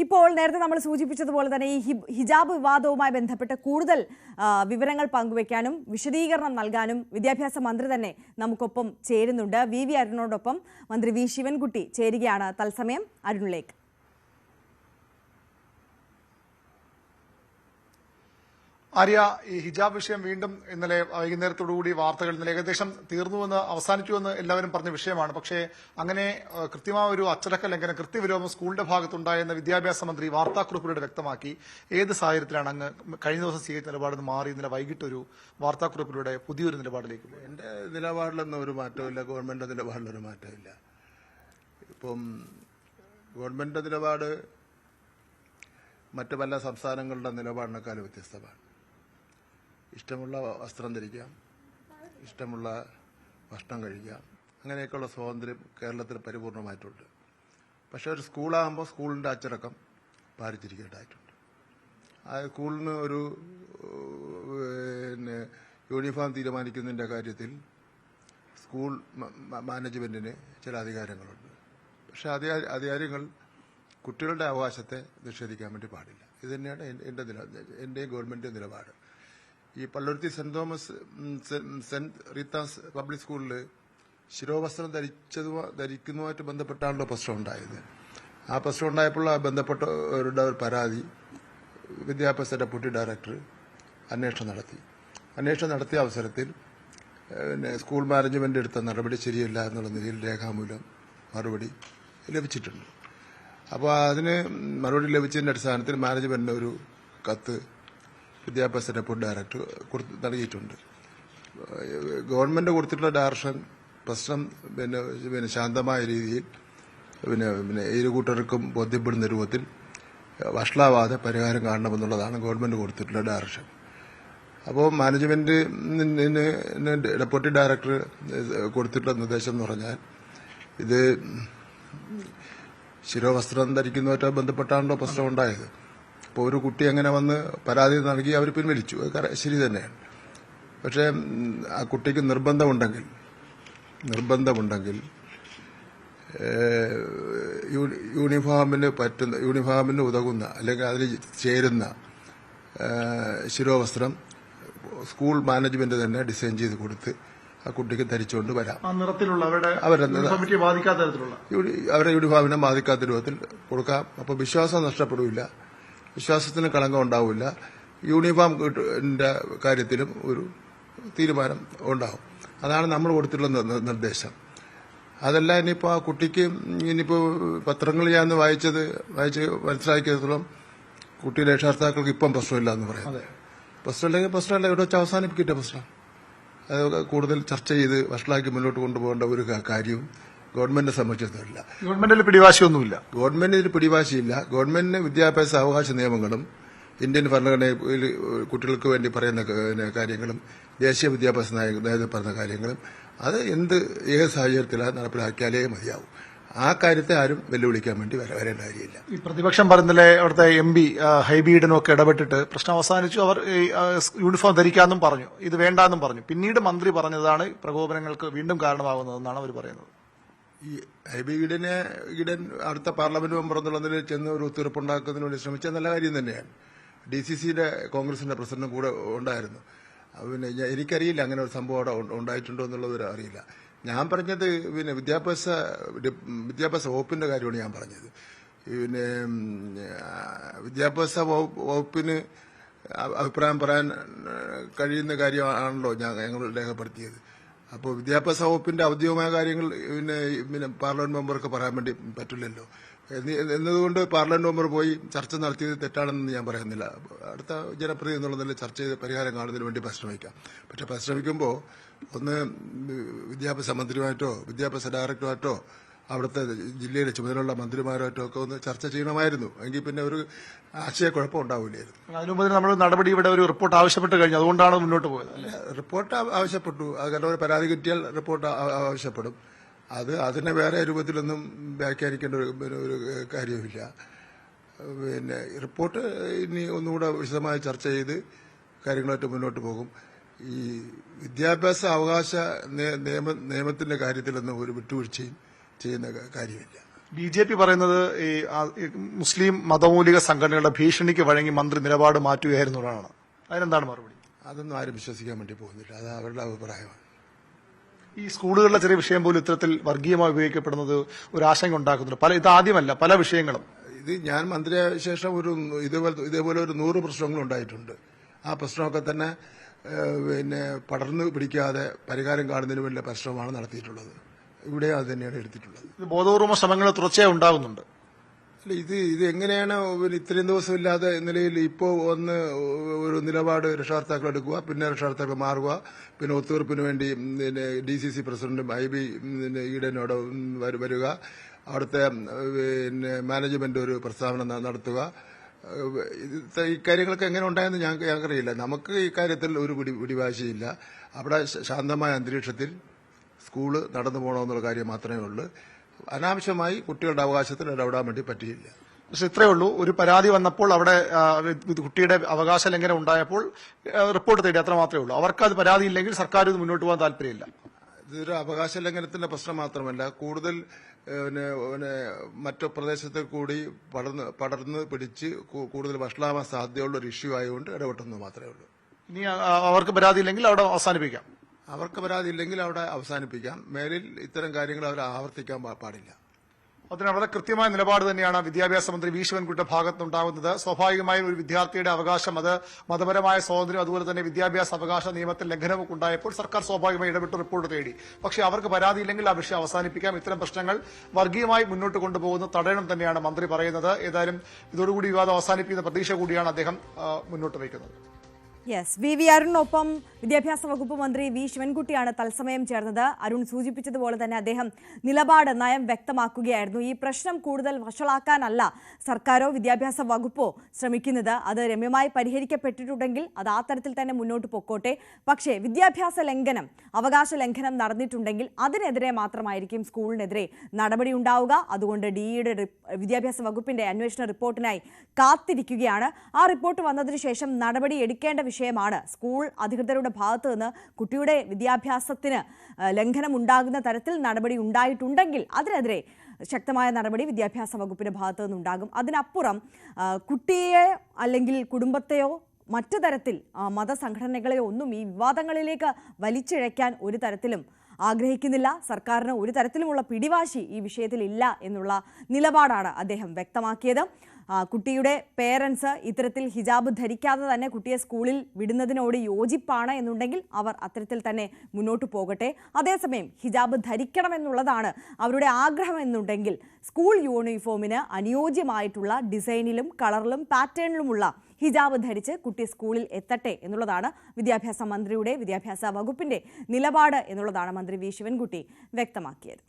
ഇപ്പോൾ നേരത്തെ നമ്മൾ സൂചിപ്പിച്ചതുപോലെ തന്നെ ഈ ഹിജാബ് വിവാദവുമായി ബന്ധപ്പെട്ട് കൂടുതൽ വിവരങ്ങൾ പങ്കുവയ്ക്കാനും വിശദീകരണം നൽകാനും വിദ്യാഭ്യാസ മന്ത്രി തന്നെ നമുക്കൊപ്പം ചേരുന്നുണ്ട്. വി അരുണിനോടൊപ്പം മന്ത്രി വി ശിവൻകുട്ടി ചേരുകയാണ് തത്സമയം. അരുണിലേക്ക്. ആര്യ, ഈ ഹിജാബ് വിഷയം വീണ്ടും ഇന്നലെ വൈകുന്നേരത്തോടുകൂടി വാർത്തകൾ ഇന്നലെ ഏകദേശം തീർന്നുവെന്ന് അവസാനിച്ചുവെന്ന് എല്ലാവരും പറഞ്ഞ വിഷയമാണ്. പക്ഷേ അങ്ങനെ കൃത്യമായ ഒരു അച്ചടക്ക ലംഘനം, കൃത്യവിലോപം സ്കൂളിന്റെ ഭാഗത്തുണ്ടായെന്ന് വിദ്യാഭ്യാസ മന്ത്രി വാർത്താക്കുറിപ്പിലൂടെ വ്യക്തമാക്കി. ഏത് സാഹചര്യത്തിലാണ് അങ്ങ് കഴിഞ്ഞ ദിവസം സ്വീകരിച്ച നിലപാടിൽ നിന്ന് മാറി ഇന്നലെ വൈകിട്ട് ഒരു വാർത്താക്കുറിപ്പിലൂടെ പുതിയൊരു നിലപാടിലേക്ക് പോയി? എന്റെ നിലപാടിലൊന്നും ഒരു മാറ്റമില്ല, ഗവൺമെന്റ് നിലപാടിലൊരു മാറ്റമില്ല. ഇപ്പം ഗവൺമെന്റ് നിലപാട് മറ്റു പല സംസ്ഥാനങ്ങളുടെ നിലപാടിനേക്കാൾ വ്യത്യസ്തമാണ്. ഇഷ്ടമുള്ള വസ്ത്രം ധരിക്കാം, ഇഷ്ടമുള്ള ഭക്ഷണം കഴിക്കാം, അങ്ങനെയൊക്കെയുള്ള സ്വാതന്ത്ര്യം കേരളത്തിൽ പരിപൂർണമായിട്ടുണ്ട്. പക്ഷെ ഒരു സ്കൂളാകുമ്പോൾ സ്കൂളിന്റെ അച്ചടക്കം പാലിച്ചിരിക്കേണ്ടതായിട്ടുണ്ട്. ആ സ്കൂളിന് ഒരു യൂണിഫോം തീരുമാനിക്കുന്നതിന്റെ കാര്യത്തിൽ സ്കൂൾ മാനേജ്മെന്റിന് ചില അധികാരങ്ങളുണ്ട്. പക്ഷെ അധികാരങ്ങൾ കുട്ടികളുടെ അവകാശത്തെ നിഷേധിക്കാൻ വേണ്ടി പാടില്ല. ഇത് തന്നെയാണ് എന്റെയും ഗവൺമെന്റിന്റെ നിലപാട്. ഈ Palluruthy saint Thomas saint Rita's public സ്കൂളിൽ ശിരോവസ്ത്രം ധരിക്കുന്നതുമായിട്ട് ബന്ധപ്പെട്ടാണല്ലോ പ്രശ്നം ഉണ്ടായത്. ആ പ്രശ്നം ഉണ്ടായപ്പോൾ ബന്ധപ്പെട്ടവരുടെ ഒരു പരാതി വിദ്യാഭ്യാസ ഡെപ്യൂട്ടി ഡയറക്ടർ അന്വേഷണം നടത്തിയ അവസരത്തിൽ സ്കൂൾ മാനേജ്മെന്റ് എടുത്ത നടപടി ശരിയല്ല എന്നുള്ള നിലയിൽ രേഖാമൂലം മറുപടി ലഭിച്ചിട്ടുണ്ട്. അപ്പോൾ അതിന് മറുപടി ലഭിച്ചതിന്റെ അടിസ്ഥാനത്തിൽ മാനേജ്മെന്റിന് ഒരു കത്ത് വിദ്യാഭ്യാസ ഡെപ്യൂട്ടി ഡയറക്ടർ നൽകിയിട്ടുണ്ട്. ഗവൺമെന്റ് കൊടുത്തിട്ടുള്ള ഡയറക്ഷൻ പ്രശ്നം പിന്നെ ശാന്തമായ രീതിയിൽ പിന്നെ ഇരു കൂട്ടർക്കും ബോധ്യപ്പെടുന്ന രൂപത്തിൽ വഷളാവാതെ പരിഹാരം കാണണമെന്നുള്ളതാണ് ഗവൺമെന്റ് കൊടുത്തിട്ടുള്ള ഡയറക്ഷൻ. അപ്പോൾ മാനേജ്മെന്റിന് ഡെപ്യൂട്ടി ഡയറക്ടർ കൊടുത്തിട്ടുള്ള നിർദ്ദേശം എന്ന് പറഞ്ഞാൽ ഇത് ശിരോവസ്ത്രം ധരിക്കുന്നതുമായിട്ട് ബന്ധപ്പെട്ടാണല്ലോ പ്രശ്നം ഉണ്ടായത്. അപ്പോൾ ഒരു കുട്ടി അങ്ങനെ വന്ന് പരാതി നൽകി അവർ പിൻവലിച്ചു, ശരി തന്നെയാണ്. പക്ഷേ ആ കുട്ടിക്ക് നിർബന്ധമുണ്ടെങ്കിൽ യൂണിഫോമിന് ഉതകുന്ന അല്ലെങ്കിൽ അതിൽ ചേരുന്ന ശിരോവസ്ത്രം സ്കൂൾ മാനേജ്മെന്റ് തന്നെ ഡിസൈൻ ചെയ്ത് കൊടുത്ത് ആ കുട്ടിക്ക് ധരിച്ചുകൊണ്ട് വരാം. അവരുടെ യൂണിഫോമിനെ ബാധിക്കാത്ത രൂപത്തിൽ കൊടുക്കാം. അപ്പോൾ വിശ്വാസം നഷ്ടപ്പെടില്ല, വിശ്വാസത്തിന് കളങ്കം ഉണ്ടാവില്ല. യൂണിഫോമിന്റെ കാര്യത്തിലും ഒരു തീരുമാനം ഉണ്ടാവും. അതാണ് നമ്മൾ കൊടുത്തിട്ടുള്ള നിർദ്ദേശം. അതല്ല ഇനിയിപ്പോ ആ കുട്ടിക്ക് ഇനിയിപ്പോ പത്രങ്ങൾ ഞാൻ വായിച്ച് മനസ്സിലാക്കിയത്തോളം കുട്ടിയുടെ രക്ഷകർത്താക്കൾക്ക് ഇപ്പം പ്രശ്നമില്ല എന്ന് പറയാം. പ്രശ്നമല്ല, ഇവിടെ വെച്ച് അവസാനിപ്പിക്കട്ടെ പ്രശ്നം. അത് കൂടുതൽ ചർച്ച ചെയ്ത് വഷളാക്കി മുന്നോട്ട് കൊണ്ടുപോകേണ്ട ഒരു കാര്യവും ഗവൺമെന്റിനെ സംബന്ധിച്ചിടത്തോളം ഗവൺമെന്റിൽ പിടിവാശിയൊന്നുമില്ല. ഗവൺമെന്റിന് പിടിവാശിയില്ല. ഗവൺമെന്റിന് വിദ്യാഭ്യാസ അവകാശ നിയമങ്ങളും ഇന്ത്യൻ ഭരണഘടനയിൽ കുട്ടികൾക്ക് വേണ്ടി പറയുന്ന കാര്യങ്ങളും ദേശീയ വിദ്യാഭ്യാസ നയത്തിൽ പറയുന്ന കാര്യങ്ങളും അത് ഏത് സാഹചര്യത്തിലാണ് നടപ്പിലാക്കിയാലേ മതിയാവും. ആ കാര്യത്തെ ആരും വെല്ലുവിളിക്കാൻ വേണ്ടി വരേണ്ട കാര്യമില്ല. ഈ പ്രതിപക്ഷം പറയുന്നില്ലേ, അവിടുത്തെ MP ഹൈബീഡനൊക്കെ ഇടപെട്ടിട്ട് പ്രശ്നം അവസാനിച്ചു, അവർ യൂണിഫോം ധരിക്കാമെന്നും പറഞ്ഞു, ഇത് വേണ്ടാന്നും പറഞ്ഞു. പിന്നീട് മന്ത്രി പറഞ്ഞതാണ് പ്രകോപനങ്ങൾക്ക് വീണ്ടും കാരണമാകുന്നതെന്നാണ് അവർ പറയുന്നത്. ഈ ഹൈബീഡൻ അടുത്ത പാർലമെന്റ് മെമ്പർ എന്നുള്ളതിൽ ചെന്ന് ഒരു ഒത്തുതീർപ്പുണ്ടാക്കുന്നതിന് വേണ്ടി ശ്രമിച്ച നല്ല കാര്യം തന്നെയാണ്. DCCയുടെ കോൺഗ്രസിന്റെ പ്രസിഡന്റും കൂടെ ഉണ്ടായിരുന്നു. പിന്നെ എനിക്കറിയില്ല അങ്ങനെ ഒരു സംഭവം അവിടെ ഉണ്ടായിട്ടുണ്ടോ എന്നുള്ളത് അറിയില്ല. ഞാൻ പറഞ്ഞത് പിന്നെ വിദ്യാഭ്യാസ വകുപ്പിന്റെ കാര്യമാണ് ഞാൻ പറഞ്ഞത്. പിന്നെ വിദ്യാഭ്യാസ വകുപ്പിന് അഭിപ്രായം പറയാൻ കഴിയുന്ന കാര്യമാണല്ലോ ഞങ്ങൾ രേഖപ്പെടുത്തിയത്. അപ്പോൾ വിദ്യാഭ്യാസ വകുപ്പിന്റെ ഔദ്യോഗികമായ കാര്യങ്ങൾ പിന്നെ പാർലമെന്റ് മെമ്പർക്ക് പറയാൻ വേണ്ടി പറ്റില്ലല്ലോ. എന്നതുകൊണ്ട് പാർലമെന്റ് മെമ്പർ പോയി ചർച്ച നടത്തിയത് തെറ്റാണെന്ന് ഞാൻ പറയുന്നില്ല. അടുത്ത ജനപ്രതിനിധി എന്നുള്ളതിൽ ചർച്ച ചെയ്ത് പരിഹാരം കാണുന്നതിന് വേണ്ടി പരിശ്രമിക്കാം. പക്ഷെ പരിശ്രമിക്കുമ്പോൾ ഒന്ന് വിദ്യാഭ്യാസ മന്ത്രിയുമായിട്ടോ വിദ്യാഭ്യാസ ഡയറക്ടറുമായിട്ടോ അവിടുത്തെ ജില്ലയിലെ ചുമതലയുള്ള മന്ത്രിമാരുമായിട്ടോ ഒക്കെ ഒന്ന് ചർച്ച ചെയ്യണമായിരുന്നു. എങ്കിൽ പിന്നെ ഒരു ആശയക്കുഴപ്പം ഉണ്ടാവില്ലായിരുന്നു. അതിനുമുമ്പ് നമ്മൾ നടപടി ഇവിടെ ഒരു റിപ്പോർട്ട് ആവശ്യപ്പെട്ട് കഴിഞ്ഞു, അതുകൊണ്ടാണ് മുന്നോട്ട് പോയത്. റിപ്പോർട്ട് ആവശ്യപ്പെട്ടു, കാരണം ഒരു പരാതി കിട്ടിയാൽ റിപ്പോർട്ട് ആവശ്യപ്പെടും. അതിനെ വേറെ രൂപത്തിലൊന്നും വ്യാഖ്യാനിക്കേണ്ട ഒരു കാര്യവുമില്ല. പിന്നെ റിപ്പോർട്ട് ഇനി ഒന്നുകൂടെ വിശദമായി ചർച്ച ചെയ്ത് കാര്യങ്ങളായിട്ട് മുന്നോട്ട് പോകും. ഈ വിദ്യാഭ്യാസ അവകാശ നിയമത്തിന്റെ കാര്യത്തിലൊന്നും ഒരു വിട്ടുവീഴ്ചയും ചെയ്യുന്ന കാര്യമില്ല. BJP പറയുന്നത് ഈ മുസ്ലിം മതമൗലിക സംഘടനകളുടെ ഭീഷണിക്ക് വഴങ്ങി മന്ത്രി നിലപാട് മാറ്റുകയായിരുന്നതാണ്. അതിനെന്താണ് മറുപടി? അതൊന്നും ആരും വിശ്വസിക്കാൻ വേണ്ടി പോകുന്നില്ല. അത് അവരുടെ അഭിപ്രായമാണ്. ഈ സ്കൂളുകളിലെ ചെറിയ വിഷയം പോലും ഇത്തരത്തിൽ വർഗീയമായി ഉപയോഗിക്കപ്പെടുന്നത് ഒരു ആശങ്ക ഉണ്ടാക്കുന്നുണ്ട്. ഇതാദ്യമല്ല, പല വിഷയങ്ങളും. ഇത് ഞാൻ മന്ത്രിയായ ശേഷം ഇതേപോലെ ഒരു 100 പ്രശ്നങ്ങൾ ഉണ്ടായിട്ടുണ്ട്. ആ പ്രശ്നമൊക്കെ തന്നെ പടർന്നു പിടിക്കാതെ പരിഹാരം കാണുന്നതിന് വേണ്ടി പരിശ്രമമാണ് നടത്തിയിട്ടുള്ളത്. ഇവിടെ അത് തന്നെയാണ് എടുത്തിട്ടുള്ളത്. ബോധപൂർവ ശ്രമങ്ങൾ തുടർച്ചയായി ഉണ്ടാകുന്നുണ്ട്. അല്ല, ഇത് എങ്ങനെയാണ് ഇത്രയും ദിവസം ഇല്ലാതെ നിലയിൽ ഇപ്പോൾ ഒരു നിലപാട് രക്ഷകർത്താക്കൾ എടുക്കുക, പിന്നെ രക്ഷകർത്താക്കൾ മാറുക, പിന്നെ ഒത്തുതീർപ്പിന് വേണ്ടി DCC പ്രസിഡന്റും IB ഈഡനോട് വരിക, അവിടുത്തെ മാനേജ്മെന്റ് ഒരു പ്രസ്താവന നടത്തുക. ഇക്കാര്യങ്ങളൊക്കെ എങ്ങനെ ഉണ്ടായെന്ന് ഞങ്ങൾക്കറിയില്ല. നമുക്ക് ഇക്കാര്യത്തിൽ ഒരു പിടിവാശിയില്ല. അവിടെ ശാന്തമായ അന്തരീക്ഷത്തിൽ സ്കൂള് നടന്നു പോകണമെന്നുള്ള കാര്യം മാത്രമേ ഉള്ളൂ. അനാവശ്യമായി കുട്ടികളുടെ അവകാശത്തിൽ ഇടപെടാൻ വേണ്ടി പറ്റിയില്ല. പക്ഷെ ഇത്രയേ ഉള്ളൂ, ഒരു പരാതി വന്നപ്പോൾ അവിടെ കുട്ടിയുടെ അവകാശ ലംഘനം ഉണ്ടായപ്പോൾ റിപ്പോർട്ട് തേടി, അത്ര മാത്രമേ ഉള്ളൂ. അവർക്ക് അത് പരാതി ഇല്ലെങ്കിൽ സർക്കാർ ഇത് മുന്നോട്ട് പോകാൻ താല്പര്യമില്ല. ഇതൊരു അവകാശ ലംഘനത്തിന്റെ പ്രശ്നം മാത്രമല്ല, കൂടുതൽ മറ്റു പ്രദേശത്തിൽ കൂടി പടർന്ന് പിടിച്ച് കൂടുതൽ വഷളാവാൻ സാധ്യതയുള്ള ഒരു ഇഷ്യൂ ആയതുകൊണ്ട് ഇടപെട്ടെന്ന് മാത്രമേ ഉള്ളൂ. ഇനി അവർക്ക് പരാതി ഇല്ലെങ്കിൽ അവിടെ അവസാനിപ്പിക്കാം. അവർക്ക് പരാതി ഇല്ലെങ്കിൽ അവിടെ അവസാനിപ്പിക്കാം. മേലിൽ ഇത്തരം കാര്യങ്ങൾ അവർ ആവർത്തിക്കാൻ പാടില്ല. അതിന് വളരെ കൃത്യമായ നിലപാട് തന്നെയാണ് വിദ്യാഭ്യാസ മന്ത്രി വി ശിവൻകുട്ടിയുടെ ഭാഗത്തുനിന്നുണ്ടാകുന്നത്. സ്വാഭാവികമായും ഒരു വിദ്യാർത്ഥിയുടെ അവകാശം, അത് മതപരമായ സ്വാതന്ത്ര്യം, അതുപോലെ തന്നെ വിദ്യാഭ്യാസ അവകാശ നിയമത്തിൽ ലംഘനമൊക്കെ ഉണ്ടായപ്പോൾ സർക്കാർ സ്വാഭാവികമായി ഇടപെട്ട് റിപ്പോർട്ട് തേടി. പക്ഷേ അവർക്ക് പരാതിയില്ലെങ്കിൽ ആ വിഷയം അവസാനിപ്പിക്കാം. ഇത്തരം പ്രശ്നങ്ങൾ വർഗീയമായി മുന്നോട്ട് കൊണ്ടുപോകുന്നത് തടയണം തന്നെയാണ് മന്ത്രി പറയുന്നത്. ഏതായാലും ഇതോടുകൂടി വിവാദം അവസാനിപ്പിക്കുന്ന പ്രതീക്ഷ കൂടിയാണ് അദ്ദേഹം മുന്നോട്ട് വയ്ക്കുന്നത്. യെസ്, വി അരുണിനൊപ്പം വിദ്യാഭ്യാസ വകുപ്പ് മന്ത്രി വി ശിവൻകുട്ടിയാണ് തത്സമയം ചേർന്നത്. അരുൺ സൂചിപ്പിച്ചതുപോലെ തന്നെ അദ്ദേഹം നയം വ്യക്തമാക്കുകയായിരുന്നു. ഈ പ്രശ്നം കൂടുതൽ വഷളാക്കാനല്ല സർക്കാരോ വിദ്യാഭ്യാസ വകുപ്പോ ശ്രമിക്കുന്നത്. അത് രമ്യമായി പരിഹരിക്കപ്പെട്ടിട്ടുണ്ടെങ്കിൽ അത് ആ തരത്തിൽ തന്നെ മുന്നോട്ട് പൊക്കോട്ടെ. പക്ഷേ വിദ്യാഭ്യാസ ലംഘനം, അവകാശ ലംഘനം നടന്നിട്ടുണ്ടെങ്കിൽ അതിനെതിരെ മാത്രമായിരിക്കും സ്കൂളിനെതിരെ നടപടി ഉണ്ടാവുക. അതുകൊണ്ട് DEയുടെ വിദ്യാഭ്യാസ വകുപ്പിന്റെ അന്വേഷണ റിപ്പോർട്ടിനായി കാത്തിരിക്കുകയാണ്. ആ റിപ്പോർട്ട് വന്നതിന് ശേഷം നടപടി എടുക്കേണ്ട വിഷയമാണ്. സ്കൂൾ അധികൃതരുടെ ഭാഗത്തു നിന്ന് കുട്ടിയുടെ വിദ്യാഭ്യാസത്തിന് ലംഘനം ഉണ്ടാകുന്ന തരത്തിൽ നടപടി ഉണ്ടായിട്ടുണ്ടെങ്കിൽ അതിനെതിരെ ശക്തമായ നടപടി വിദ്യാഭ്യാസ വകുപ്പിന്റെ ഭാഗത്തു നിന്നുണ്ടാകും. അതിനപ്പുറം കുട്ടിയെ അല്ലെങ്കിൽ കുടുംബത്തെയോ മറ്റു തരത്തിൽ മതസംഘടനകളെയോ ഒന്നും ഈ വിവാദങ്ങളിലേക്ക് വലിച്ചിഴയ്ക്കാൻ ഒരു തരത്തിലും ആഗ്രഹിക്കുന്നില്ല. സർക്കാരിന് ഒരു തരത്തിലുമുള്ള പിടിവാശി ഈ വിഷയത്തിൽ ഇല്ല എന്നുള്ള നിലപാടാണ് അദ്ദേഹം വ്യക്തമാക്കിയത്. കുട്ടിയുടെ പേരൻസ് ഇത്തരത്തിൽ ഹിജാബ് ധരിക്കാതെ തന്നെ കുട്ടിയെ സ്കൂളിൽ വിടുന്നതിനോട് യോജിപ്പാണ് എന്നുണ്ടെങ്കിൽ അവർ അത്തരത്തിൽ തന്നെ മുന്നോട്ട് പോകട്ടെ. അതേസമയം ഹിജാബ് ധരിക്കണമെന്നുള്ളതാണ് അവരുടെ ആഗ്രഹം എന്നുണ്ടെങ്കിൽ സ്കൂൾ യൂണിഫോമിന് അനുയോജ്യമായിട്ടുള്ള ഡിസൈനിലും കളറിലും പാറ്റേണിലുമുള്ള ഹിജാബ് ധരിച്ച് കുട്ടി സ്കൂളിൽ എത്തട്ടെ എന്നുള്ളതാണ് വിദ്യാഭ്യാസ മന്ത്രിയുടെ, വിദ്യാഭ്യാസ വകുപ്പിന്റെ നിലപാട് എന്നുള്ളതാണ് മന്ത്രി വി ശിവൻകുട്ടി വ്യക്തമാക്കിയത്.